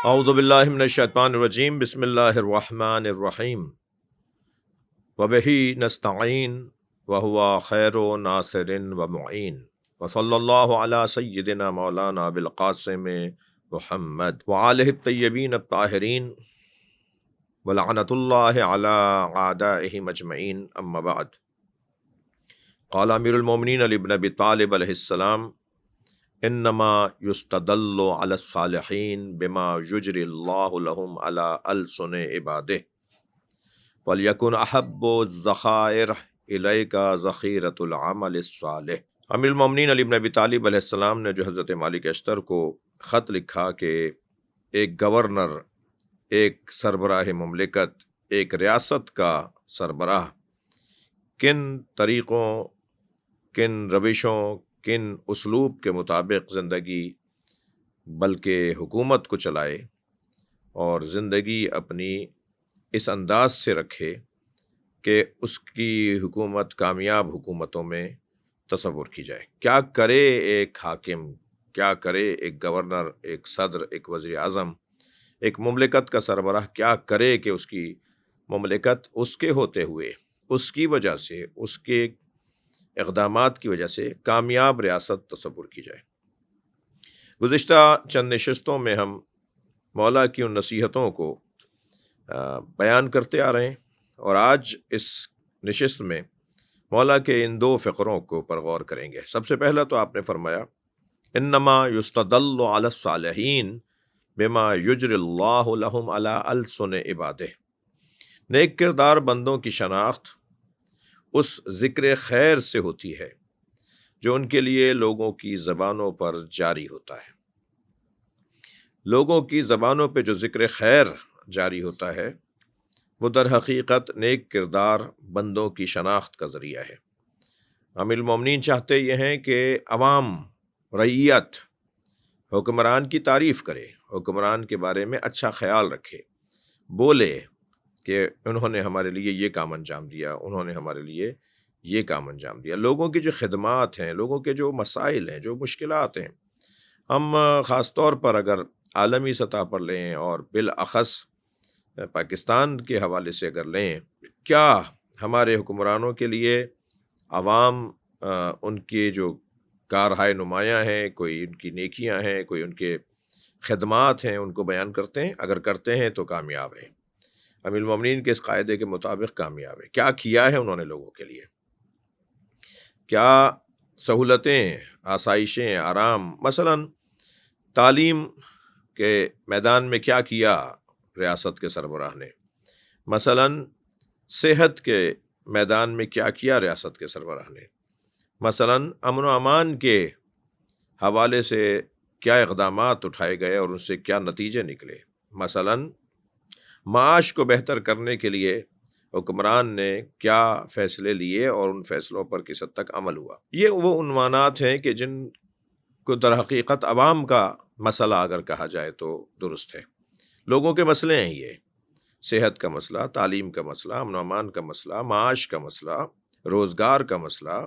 اعوذ باللہ من الشیطان الرجیم بسم اللہ الرحمن الرحیم وبہ نستعین وہو خیر ناصر ومعین وصلی اللہ علی سیدنا مولانا بالقاسم محمد وآلہ الطیبین الطاہرین ولعنۃ اللہ علی اعدائہم اجمعین اما بعد۔ قال امیر المومنین علی بن ابی طالب علیہ السلام انما یستدل علی الصالحین بما یجری اللہ لهم علی السن عبادہ ولیکن احب الذخائر الیک ذخیرۃ العمل الصالح۔ امیر المومنین علی بن ابی طالب علیہ السلام نے جو حضرت مالک اشتر کو خط لکھا کہ ایک گورنر، ایک سربراہ مملکت، ایک ریاست کا سربراہ کن طریقوں، کن روشوں، کن اسلوب کے مطابق زندگی بلکہ حکومت کو چلائے اور زندگی اپنی اس انداز سے رکھے کہ اس کی حکومت کامیاب حکومتوں میں تصور کی جائے۔ کیا کرے ایک حاکم، کیا کرے ایک گورنر، ایک صدر، ایک وزیر اعظم، ایک مملکت کا سربراہ کیا کرے کہ اس کی مملکت اس کے ہوتے ہوئے، اس کی وجہ سے، اس کے اقدامات کی وجہ سے کامیاب ریاست تصور کی جائے۔ گزشتہ چند نشستوں میں ہم مولا کی ان نصیحتوں کو بیان کرتے آ رہے ہیں، اور آج اس نشست میں مولا کے ان دو فقروں کو پر غور کریں گے۔ سب سے پہلا تو آپ نے فرمایا انما یستدل علی الصالحین بما یجری اللہ لهم علی السن عبادہ۔ نیک کردار بندوں کی شناخت اس ذکر خیر سے ہوتی ہے جو ان کے لیے لوگوں کی زبانوں پر جاری ہوتا ہے۔ لوگوں کی زبانوں پہ جو ذکر خیر جاری ہوتا ہے وہ در حقیقت نیک کردار بندوں کی شناخت کا ذریعہ ہے۔ امیر المومنین چاہتے یہ ہیں کہ عوام، رعیت حکمران کی تعریف کرے، حکمران کے بارے میں اچھا خیال رکھے، بولے کہ انہوں نے ہمارے لیے یہ کام انجام دیا، انہوں نے ہمارے لیے یہ کام انجام دیا۔ لوگوں کی جو خدمات ہیں، لوگوں کے جو مسائل ہیں، جو مشکلات ہیں، ہم خاص طور پر اگر عالمی سطح پر لیں اور بالاخص پاکستان کے حوالے سے اگر لیں، کیا ہمارے حکمرانوں کے لیے عوام ان کے جو کارہائے نمایاں ہیں، کوئی ان کی نیکیاں ہیں، کوئی ان کے خدمات ہیں، ان کو بیان کرتے ہیں؟ اگر کرتے ہیں تو کامیاب ہیں، امیر المومنین کے اس قاعدے کے مطابق کامیاب ہے۔ کیا کیا ہے انہوں نے لوگوں کے لیے؟ کیا سہولتیں، آسائشیں، آرام، مثلا تعلیم کے میدان میں کیا کیا ریاست کے سربراہ نے؟ مثلا صحت کے میدان میں کیا کیا ریاست کے سربراہ نے؟ مثلا امن و امان کے حوالے سے کیا اقدامات اٹھائے گئے اور ان سے کیا نتیجے نکلے؟ مثلا معاش کو بہتر کرنے کے لیے حکمران نے کیا فیصلے لیے اور ان فیصلوں پر کس حد تک عمل ہوا؟ یہ وہ عنوانات ہیں کہ جن کو در حقیقت عوام کا مسئلہ اگر کہا جائے تو درست ہے۔ لوگوں کے مسئلے ہیں یہ، صحت کا مسئلہ، تعلیم کا مسئلہ، امن و امان کا مسئلہ، معاش کا مسئلہ، روزگار کا مسئلہ،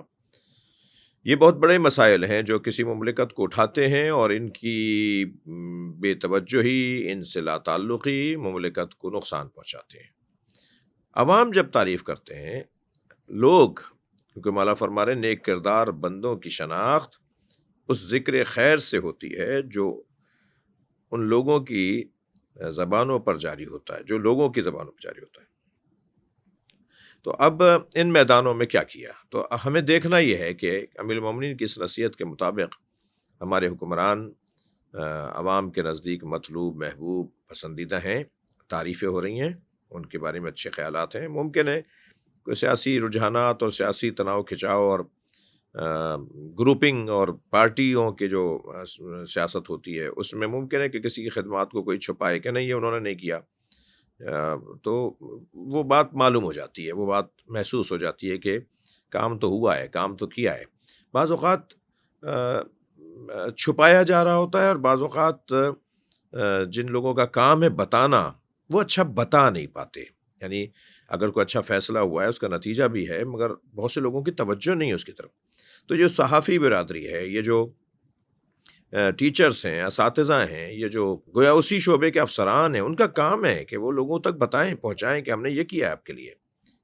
یہ بہت بڑے مسائل ہیں جو کسی مملکت کو اٹھاتے ہیں، اور ان کی بے توجہی، ان سے لا تعلقی مملکت کو نقصان پہنچاتے ہیں۔ عوام جب تعریف کرتے ہیں، لوگ، کیونکہ مولا فرما رہے ہیں نیک کردار بندوں کی شناخت اس ذکر خیر سے ہوتی ہے جو ان لوگوں کی زبانوں پر جاری ہوتا ہے، جو لوگوں کی زبانوں پر جاری ہوتا ہے۔ تو اب ان میدانوں میں کیا کیا؟ تو ہمیں دیکھنا یہ ہے کہ امیر المومنین کی اس نصیحت کے مطابق ہمارے حکمران عوام کے نزدیک مطلوب، محبوب، پسندیدہ ہیں، تعریفیں ہو رہی ہیں، ان کے بارے میں اچھے خیالات ہیں۔ ممکن ہے کوئی سیاسی رجحانات اور سیاسی تناؤ کھچاؤ اور گروپنگ اور پارٹیوں کے جو سیاست ہوتی ہے، اس میں ممکن ہے کہ کسی کی خدمات کو کوئی چھپائے کہ نہیں یہ انہوں نے نہیں کیا، تو وہ بات معلوم ہو جاتی ہے، وہ بات محسوس ہو جاتی ہے کہ کام تو ہوا ہے، کام تو کیا ہے۔ بعض اوقات چھپایا جا رہا ہوتا ہے، اور بعض اوقات جن لوگوں کا کام ہے بتانا، وہ اچھا بتا نہیں پاتے۔ یعنی اگر کوئی اچھا فیصلہ ہوا ہے، اس کا نتیجہ بھی ہے، مگر بہت سے لوگوں کی توجہ نہیں ہے اس کی طرف۔ تو جو صحافی برادری ہے، یہ جو ٹیچرز ہیں، اساتذہ ہیں، یہ جو گویا اسی شعبے کے افسران ہیں، ان کا کام ہے کہ وہ لوگوں تک بتائیں، پہنچائیں کہ ہم نے یہ کیا ہے آپ کے لیے،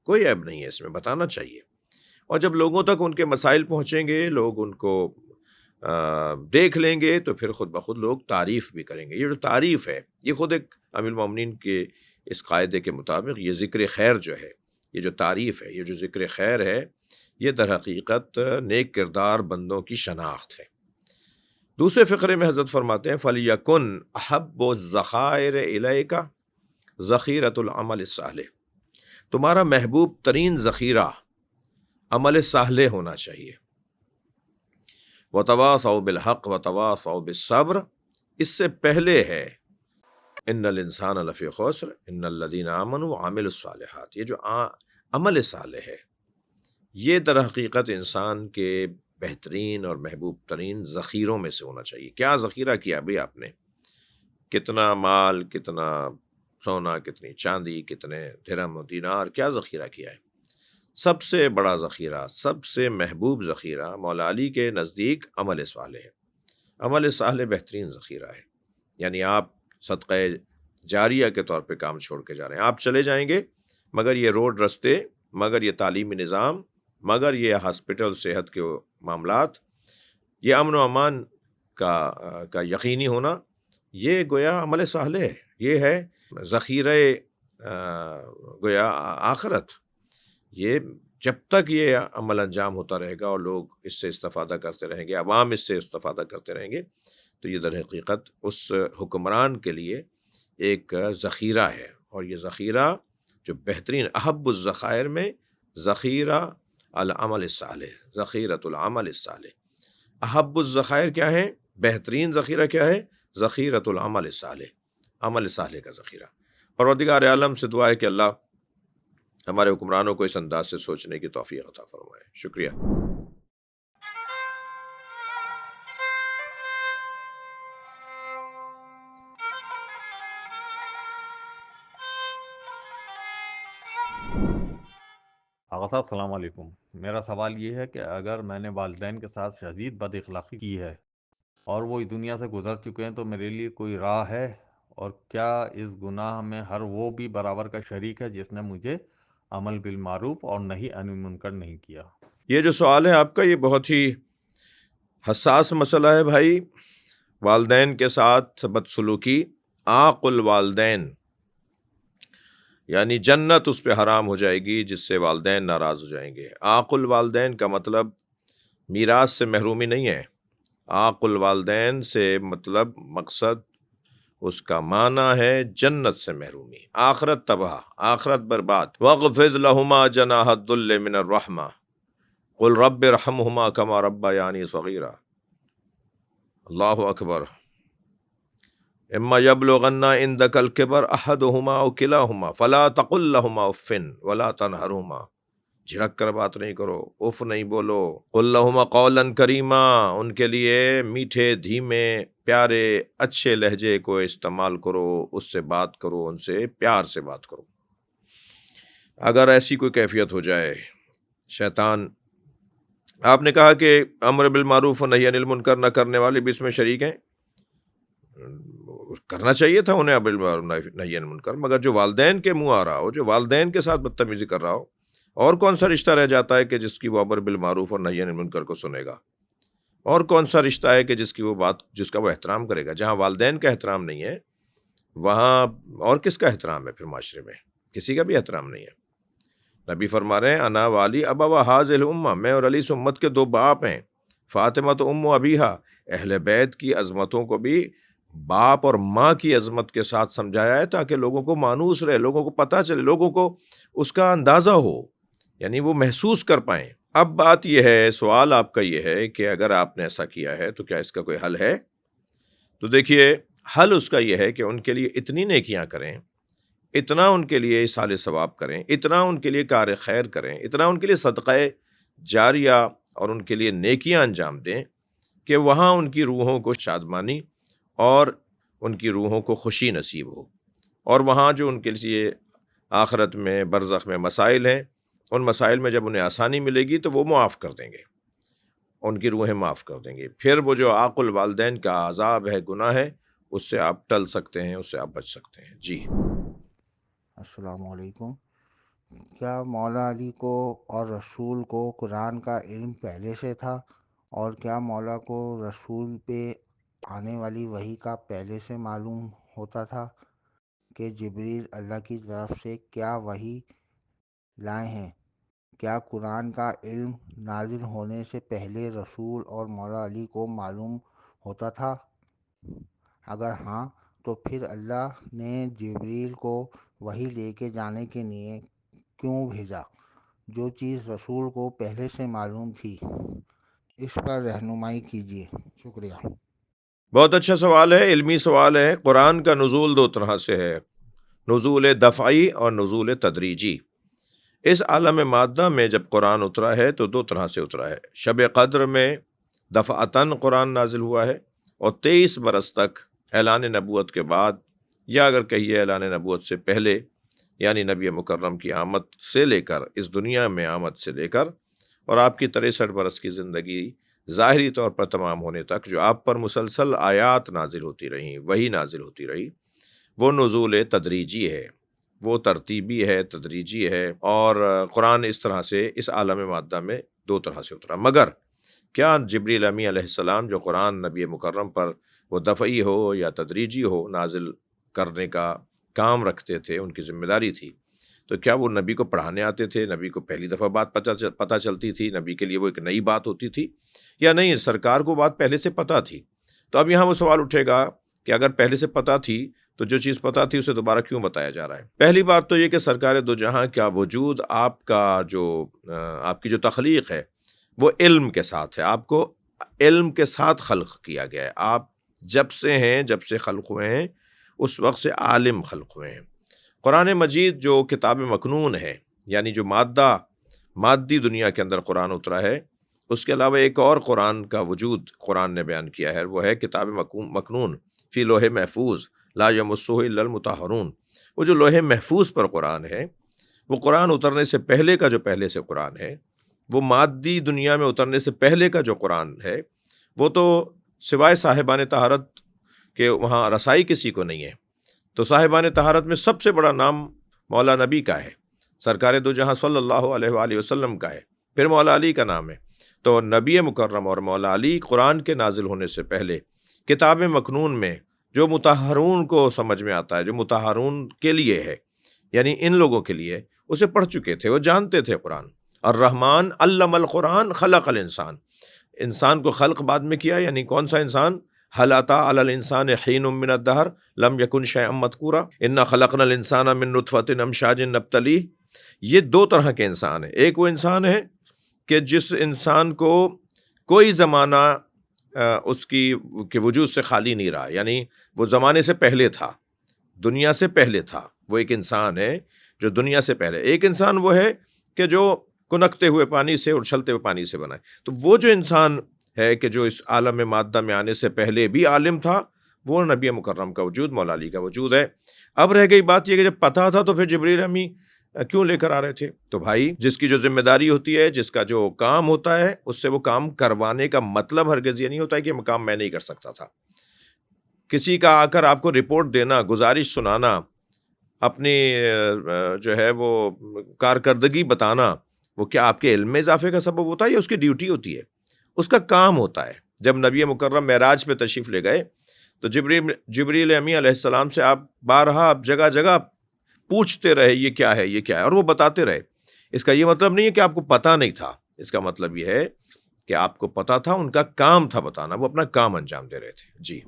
کوئی عیب نہیں ہے اس میں، بتانا چاہیے۔ اور جب لوگوں تک ان کے مسائل پہنچیں گے، لوگ ان کو دیکھ لیں گے، تو پھر خود بخود لوگ تعریف بھی کریں گے۔ یہ جو تعریف ہے، یہ خود ایک امیر المومنین کے اس قاعدے کے مطابق یہ ذکر خیر جو ہے، یہ جو تعریف ہے، یہ جو ذکر خیر ہے، یہ در حقیقت نیک کردار بندوں کی شناخت ہے۔ دوسرے فقرے میں حضرت فرماتے ہیں فَلْيَكُنْ أَحَبُّ الذَّخَائِرِ إِلَيْكَ ذخیرۃ العمل الصالح، تمہارا محبوب ترین ذخیرہ عمل صالح ہونا چاہیے۔ وَتَوَاصَوْا بِالْحَقِّ وَتَوَاصَوْا بِالصَّبْرِ، اس سے پہلے ہے ان الانسان لفی خسر ان الذین آمنوا وعملوا الصالحات۔ یہ جو عمل صالح ہے، یہ در حقیقت انسان کے بہترین اور محبوب ترین ذخیروں میں سے ہونا چاہیے۔ کیا ذخیرہ کیا بھئی آپ نے؟ کتنا مال، کتنا سونا، کتنی چاندی، کتنے درہم و دینار، کیا ذخیرہ کیا ہے؟ سب سے بڑا ذخیرہ، سب سے محبوب ذخیرہ مولا علی کے نزدیک عمل صالح ہے۔ عمل صالح بہترین ذخیرہ ہے۔ یعنی آپ صدقہ جاریہ کے طور پہ کام چھوڑ کے جا رہے ہیں، آپ چلے جائیں گے مگر یہ روڈ رستے، مگر یہ تعلیمی نظام، مگر یہ ہاسپٹل، صحت کے معاملات، یہ امن و امان کا یقینی ہونا، یہ گویا عمل صالح ہے۔ یہ ہے ذخیرہ گویا آخرت۔ یہ جب تک یہ عمل انجام ہوتا رہے گا اور لوگ اس سے استفادہ کرتے رہیں گے، عوام اس سے استفادہ کرتے رہیں گے، تو یہ در حقیقت اس حکمران کے لیے ایک ذخیرہ ہے۔ اور یہ ذخیرہ جو بہترین احب الذخائر میں ذخیرہ العمل الصالح، ذخیرۃ العمل الصالح۔ احب الذخائر کیا ہے؟ بہترین ذخیرہ کیا ہے؟ ذخیرۃ العمل الصالح، عمل صالح کا ذخیرہ۔ پروردگار عالم سے دعا ہے کہ اللہ ہمارے حکمرانوں کو اس انداز سے سوچنے کی توفیق عطا فرمائے۔ شکریہ۔ آغا صاحب السلام علیکم، میرا سوال یہ ہے کہ اگر میں نے والدین کے ساتھ شدید بد اخلاقی کی ہے اور وہ اس دنیا سے گزر چکے ہیں تو میرے لیے کوئی راہ ہے؟ اور کیا اس گناہ میں ہر وہ بھی برابر کا شریک ہے جس نے مجھے عمل بالمعروف اور نہی عن المنکر نہیں کیا؟ یہ جو سوال ہے آپ کا، یہ بہت ہی حساس مسئلہ ہے بھائی۔ والدین کے ساتھ بدسلوکی، عاق الوالدین، یعنی جنت اس پہ حرام ہو جائے گی جس سے والدین ناراض ہو جائیں گے۔ عاق الوالدین کا مطلب میراث سے محرومی نہیں ہے۔ عاق الوالدین سے مطلب مقصد اس کا معنی ہے جنت سے محرومی، آخرت تباہ، آخرت برباد۔ وَاغْفِضْ لَهُمَا جَنَاحَ الذُّلِّ مِنَ الرَّحْمَةِ قُلْ رَبِّ ارْحَمْهُمَا كَمَا رَبَّيَانِي صَغِيرًا۔ اللہ اکبر۔ اما یبلغن عندک الکبر احدہما او کلاہما فلا تقل لہما اف ولا تنہرہما، جھڑک کر بات نہیں کرو، اف نہیں بولو۔ قل لہما قولا کریما، ان کے لیے میٹھے، دھیمے، پیارے، اچھے لہجے کو استعمال کرو، اس سے بات کرو، ان سے پیار سے بات کرو۔ اگر ایسی کوئی کیفیت ہو جائے، شیطان، آپ نے کہا کہ امر بالمعروف و نہی عن المنکر نہ کرنے والے بھی اس میں شریک ہیں، کرنا چاہیے تھا انہیں امر بالمعروف نہی عن المنکر، مگر جو والدین کے منہ آ رہا ہو، جو والدین کے ساتھ بدتمیزی کر رہا ہو، اور کون سا رشتہ رہ جاتا ہے کہ جس کی وہ امر بالمعروف اور نہی عن المنکر کو سنے گا؟ اور کون سا رشتہ ہے کہ جس کی وہ بات، جس کا وہ احترام کرے گا؟ جہاں والدین کا احترام نہیں ہے وہاں اور کس کا احترام ہے؟ پھر معاشرے میں کسی کا بھی احترام نہیں ہے۔ نبی فرما رہے ہیں انا والی ابا حاذ الامہ، میں اور علی اس امت کے دو باپ ہیں، فاطمہ تو ام ابیہا، اہل بیت کی عظمتوں کو بھی باپ اور ماں کی عظمت کے ساتھ سمجھایا ہے تاکہ لوگوں کو مانوس رہے، لوگوں کو پتہ چلے، لوگوں کو اس کا اندازہ ہو، یعنی وہ محسوس کر پائیں۔ اب بات یہ ہے، سوال آپ کا یہ ہے کہ اگر آپ نے ایسا کیا ہے تو کیا اس کا کوئی حل ہے؟ تو دیکھیے، حل اس کا یہ ہے کہ ان کے لیے اتنی نیکیاں کریں، اتنا ان کے لیے اصال ثواب کریں، اتنا ان کے لیے کار خیر کریں، اتنا ان کے لیے صدقہ جاریہ اور ان کے لیے نیکیاں انجام دیں کہ وہاں ان کی روحوں کو شادمانی اور ان کی روحوں کو خوشی نصیب ہو، اور وہاں جو ان کے لیے آخرت میں، برزخ میں مسائل ہیں، ان مسائل میں جب انہیں آسانی ملے گی تو وہ معاف کر دیں گے، ان کی روحیں معاف کر دیں گے. پھر وہ جو عاق الوالدین کا عذاب ہے، گناہ ہے، اس سے آپ ٹل سکتے ہیں، اس سے آپ بچ سکتے ہیں. جی السلام علیکم. کیا مولا علی کو اور رسول کو قرآن کا علم پہلے سے تھا، اور کیا مولا کو رسول پہ آنے والی وحی کا پہلے سے معلوم ہوتا تھا کہ جبریل اللہ کی طرف سے کیا وحی لائے ہیں؟ کیا قرآن کا علم نازل ہونے سے پہلے رسول اور مولا علی کو معلوم ہوتا تھا؟ اگر ہاں تو پھر اللہ نے جبریل کو وحی لے کے جانے کے لیے کیوں بھیجا، جو چیز رسول کو پہلے سے معلوم تھی؟ اس پر رہنمائی کیجیے، شکریہ. بہت اچھا سوال ہے، علمی سوال ہے. قرآن کا نزول دو طرح سے ہے، نزول دفعی اور نزول تدریجی. اس عالم مادہ میں جب قرآن اترا ہے تو دو طرح سے اترا ہے. شب قدر میں دفعتاً قرآن نازل ہوا ہے، اور 23 برس تک اعلان نبوت کے بعد، یا اگر کہیے اعلان نبوت سے پہلے، یعنی نبی مکرم کی آمد سے لے کر، اس دنیا میں آمد سے لے کر، اور آپ کی 63 برس کی زندگی ظاہری طور پر تمام ہونے تک جو آپ پر مسلسل آیات نازل ہوتی رہیں، وہی نازل ہوتی رہی، وہ نزول تدریجی ہے، وہ ترتیبی ہے، تدریجی ہے. اور قرآن اس طرح سے اس عالم مادہ میں دو طرح سے اترا. مگر کیا جبریل امی علیہ السلام جو قرآن نبی مکرم پر وہ دفعی ہو یا تدریجی ہو نازل کرنے کا کام رکھتے تھے، ان کی ذمہ داری تھی، تو کیا وہ نبی کو پڑھانے آتے تھے؟ نبی کو پہلی دفعہ بات پتہ چلتی تھی؟ نبی کے لیے وہ ایک نئی بات ہوتی تھی، یا نہیں سرکار کو بات پہلے سے پتہ تھی؟ تو اب یہاں وہ سوال اٹھے گا کہ اگر پہلے سے پتہ تھی تو جو چیز پتہ تھی اسے دوبارہ کیوں بتایا جا رہا ہے؟ پہلی بات تو یہ کہ سرکار دو جہاں کا وجود، آپ کی جو تخلیق ہے وہ علم کے ساتھ ہے. آپ کو علم کے ساتھ خلق کیا گیا ہے. آپ جب سے خلق ہوئے ہیں، اس وقت سے عالم خلق ہوئے ہیں. قرآن مجید جو کتاب مکنون ہے، یعنی جو مادی دنیا کے اندر قرآن اترا ہے، اس کے علاوہ ایک اور قرآن کا وجود قرآن نے بیان کیا ہے، وہ ہے کتاب مکنون فی لوح محفوظ لا یمسہ الا المطہرون. وہ جو لوح محفوظ پر قرآن ہے، وہ قرآن اترنے سے پہلے کا جو پہلے سے قرآن ہے، وہ مادی دنیا میں اترنے سے پہلے کا جو قرآن ہے، وہ تو سوائے صاحبان طہارت کے وہاں رسائی کسی کو نہیں ہے. تو صاحبان طہارت میں سب سے بڑا نام مولا نبی کا ہے، سرکار دو جہاں صلی اللہ علیہ وآلہ وسلم کا ہے، پھر مولا علی کا نام ہے. تو نبی مکرم اور مولا علی قرآن کے نازل ہونے سے پہلے کتاب مکنون میں جو مطہرون کو سمجھ میں آتا ہے، جو مطہرون کے لیے ہے، یعنی ان لوگوں کے لیے، اسے پڑھ چکے تھے، وہ جانتے تھے قرآن. الرحمن علم القرآن خلق الانسان. انسان کو خلق بعد میں کیا، یعنی کون سا انسان؟ هل اتى على الانسان حين من الدهر لم يكن شيئا مذكورا انا خلقنا الانسان من نطفة امشاج نبتليه. یہ دو طرح کے انسان ہیں. ایک وہ انسان ہے کہ جس انسان کو کوئی زمانہ اس کی کے وجود سے خالی نہیں رہا، یعنی وہ زمانے سے پہلے تھا، دنیا سے پہلے تھا. وہ ایک انسان ہے جو دنیا سے پہلے. ایک انسان وہ ہے کہ جو کنکتے ہوئے پانی سے اور اچھلتے ہوئے پانی سے بنا ہے. تو وہ جو انسان ہے کہ جو اس عالم مادہ میں آنے سے پہلے بھی عالم تھا، وہ نبی مکرم کا وجود، مولا علی کا وجود ہے. اب رہ گئی بات یہ کہ جب پتہ تھا تو پھر جبریل امی کیوں لے کر آ رہے تھے؟ تو بھائی، جس کی جو ذمہ داری ہوتی ہے، جس کا جو کام ہوتا ہے، اس سے وہ کام کروانے کا مطلب ہرگز یہ نہیں ہوتا ہے کہ یہ کام میں نہیں کر سکتا تھا. کسی کا آ کر آپ کو رپورٹ دینا، گزارش سنانا، اپنی جو ہے وہ کارکردگی بتانا، وہ کیا آپ کے علم میں اضافے کا سبب ہوتا ہے یا اس کی ڈیوٹی ہوتی ہے؟ اس کا کام ہوتا ہے. جب نبی مکرم معراج پہ تشریف لے گئے تو جبریل امی علیہ السلام سے آپ بارہا جگہ جگہ پوچھتے رہے یہ کیا ہے، یہ کیا ہے، اور وہ بتاتے رہے. اس کا یہ مطلب نہیں ہے کہ آپ کو پتہ نہیں تھا، اس کا مطلب یہ ہے کہ آپ کو پتہ تھا، ان کا کام تھا بتانا، وہ اپنا کام انجام دے رہے تھے. جی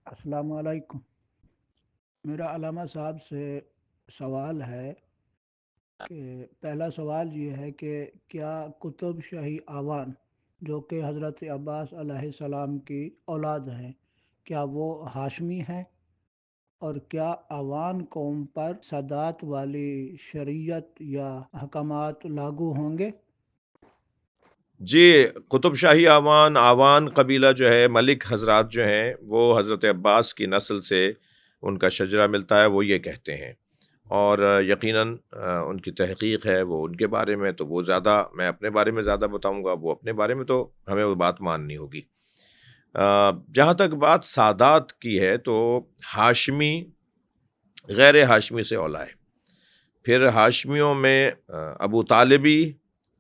السلام علیکم. میرا علامہ صاحب سے سوال ہے کہ پہلا سوال یہ ہے کہ کیا قطب شاہی آوان جو کہ حضرت عباس علیہ السلام کی اولاد ہیں، کیا وہ ہاشمی ہیں؟ اور کیا آوان قوم پر سادات والی شریعت یا احکامات لاگو ہوں گے؟ جی، قطب شاہی آوان قبیلہ جو ہے، ملک حضرات جو ہیں، وہ حضرت عباس کی نسل سے ان کا شجرہ ملتا ہے، وہ یہ کہتے ہیں. اور یقیناً ان کی تحقیق ہے وہ ان کے بارے میں، تو وہ زیادہ، میں اپنے بارے میں زیادہ بتاؤں گا، وہ اپنے بارے میں، تو ہمیں وہ بات ماننی ہوگی۔ جہاں تک بات سادات کی ہے تو ہاشمی غیر ہاشمی سے اولا ہے، پھر ہاشمیوں میں ابو طالبی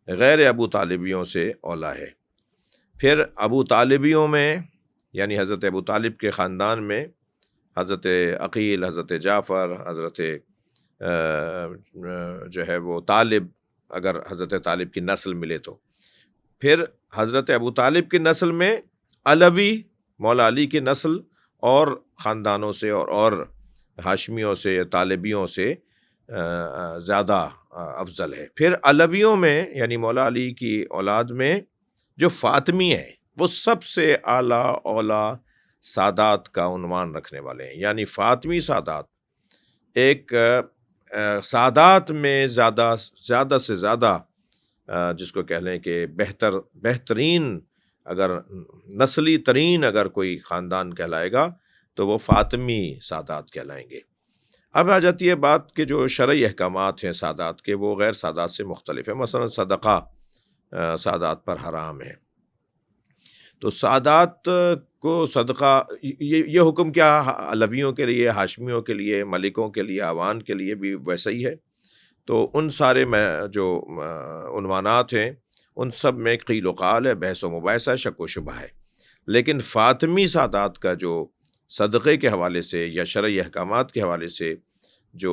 غیر ابو طالبیوں سے اولا ہے، پھر ابو طالبیوں میں یعنی حضرت ابو طالب کے خاندان میں حضرت عقیل، حضرت جعفر، حضرت جو ہے وہ طالب، اگر حضرت طالب کی نسل ملے تو، پھر حضرت ابو طالب کی نسل میں علوی، مولا علی کی نسل اور خاندانوں سے اور ہاشمیوں سے، طالبیوں سے زیادہ افضل ہے۔ پھر علویوں میں یعنی مولا علی کی اولاد میں جو فاطمی ہیں وہ سب سے اعلیٰ اولا سادات کا عنوان رکھنے والے ہیں، یعنی فاطمی سادات ایک سادات میں زیادہ سے زیادہ جس کو کہہ لیں کہ بہترین، اگر نسلی ترین اگر کوئی خاندان کہلائے گا تو وہ فاطمی سادات کہلائیں گے۔ اب آ جاتی ہے بات کہ جو شرعی احکامات ہیں سادات کے، وہ غیر سادات سے مختلف ہیں۔ مثلا صدقہ سادات پر حرام ہے، تو سادات کو صدقہ، یہ حکم کیا علویوں کے لیے، ہاشمیوں کے لیے، ملکوں کے لیے، اعوان کے لیے بھی ویسا ہی ہے۔ تو ان سارے میں جو عنوانات ہیں ان سب میں قیل و قال ہے، بحث و مباحثہ، شک و شبہ ہے، لیکن فاطمی سادات کا جو صدقے کے حوالے سے یا شرعی احکامات کے حوالے سے جو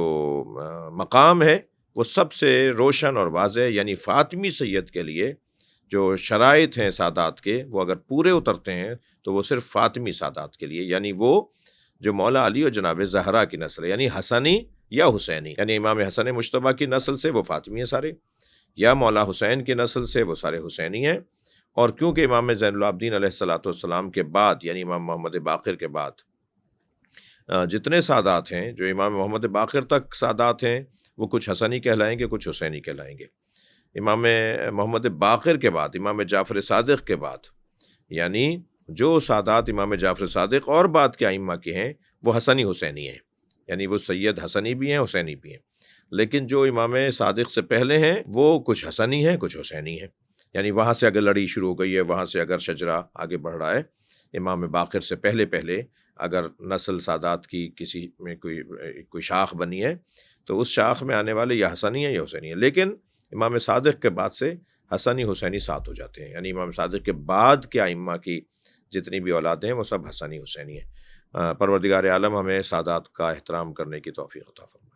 مقام ہے وہ سب سے روشن اور واضح، یعنی فاطمی سید کے لیے جو شرائط ہیں سادات کے، وہ اگر پورے اترتے ہیں تو وہ صرف فاطمی سادات کے لیے، یعنی وہ جو مولا علی اور جناب زہرا کی نسل ہے، یعنی حسنی یا حسینی، یعنی امام حسن مجتبیٰ کی نسل سے وہ فاطمی ہیں سارے، یا مولا حسین کی نسل سے وہ سارے حسینی ہیں۔ اور کیونکہ امام زین العابدین علیہ الصلاۃ والسلام کے بعد یعنی امام محمد باقر کے بعد جتنے سادات ہیں، جو امام محمد باقر تک سادات ہیں، وہ کچھ حسنی کہلائیں گے، کچھ حسینی کہلائیں گے۔ امام محمد باقر کے بعد، امام جعفر صادق کے بعد، یعنی جو سادات امام جعفر صادق اور بعد کے ائمہ کے ہیں وہ حسنی حسینی ہیں، یعنی وہ سید حسنی بھی ہیں، حسینی بھی ہیں۔ لیکن جو امام صادق سے پہلے ہیں وہ کچھ حسنی ہیں، کچھ حسینی ہیں، یعنی وہاں سے اگر لڑی شروع ہو گئی ہے، وہاں سے اگر شجرہ آگے بڑھ رہا ہے، امام باقر سے پہلے اگر نسل سادات کی کسی میں کوئی شاخ بنی ہے تو اس شاخ میں آنے والے یا حسنی ہیں یا حسینی ہیں، لیکن امام صادق کے بعد سے حسنی حسینی ساتھ ہو جاتے ہیں، یعنی امام صادق کے بعد کے ائمہ کی جتنی بھی اولادیں ہیں وہ سب حسنی حسینی ہیں۔ پروردگار عالم ہمیں سادات کا احترام کرنے کی توفیق عطا فرمائے۔